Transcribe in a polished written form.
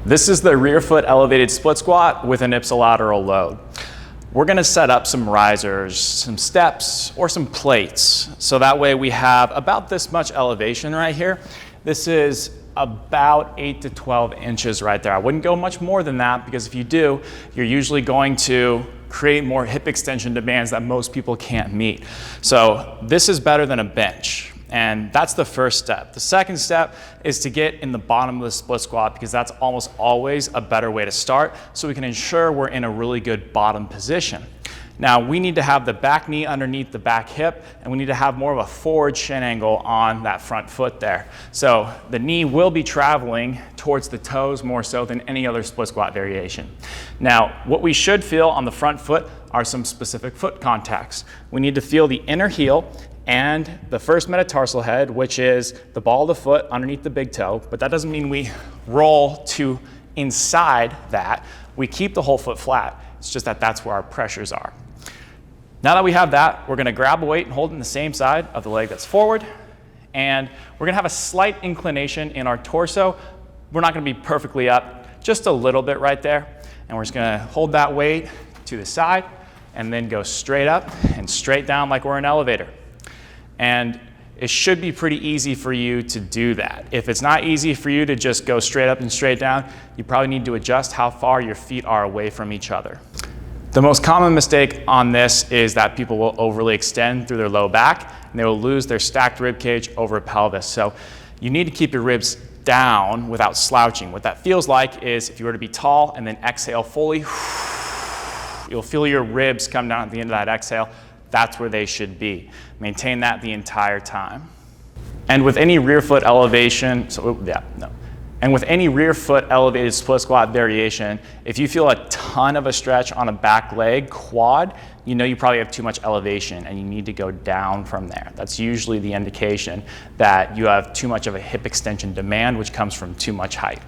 This is the rear foot elevated split squat with an ipsilateral load. We're gonna set up some risers, some steps, or some plates. So that way we have about this much elevation right here. This is about 8 to 12 inches right there. I wouldn't go much more than that, because if you do, you're usually going to create more hip extension demands that most people can't meet. So this is better than a bench. And that's the first step. The second step is to get in the bottom of the split squat, because that's almost always a better way to start, so we can ensure we're in a really good bottom position. Now, we need to have the back knee underneath the back hip, and we need to have more of a forward shin angle on that front foot there. So the knee will be traveling towards the toes more so than any other split squat variation. Now, what we should feel on the front foot are some specific foot contacts. We need to feel the inner heel and the first metatarsal head, which is the ball of the foot underneath the big toe, but that doesn't mean we roll to inside that. We keep the whole foot flat. It's just that that's where our pressures are. Now that we have that, we're gonna grab a weight and hold it in the same side of the leg that's forward, and we're gonna have a slight inclination in our torso. We're not gonna be perfectly up, just a little bit right there, and we're just gonna hold that weight to the side and then go straight up and straight down like we're in an elevator. And it should be pretty easy for you to do that. If it's not easy for you to just go straight up and straight down, you probably need to adjust how far your feet are away from each other. The most common mistake on this is that people will overly extend through their low back, and they will lose their stacked rib cage over pelvis. So you need to keep your ribs down without slouching. What that feels like is if you were to be tall and then exhale fully, you'll feel your ribs come down at the end of that exhale. That's where they should be. Maintain that the entire time. And with any rear foot elevation, And with any rear foot elevated split squat variation, if you feel a ton of a stretch on a back leg, quad, you know you probably have too much elevation and you need to go down from there. That's usually the indication that you have too much of a hip extension demand, which comes from too much height.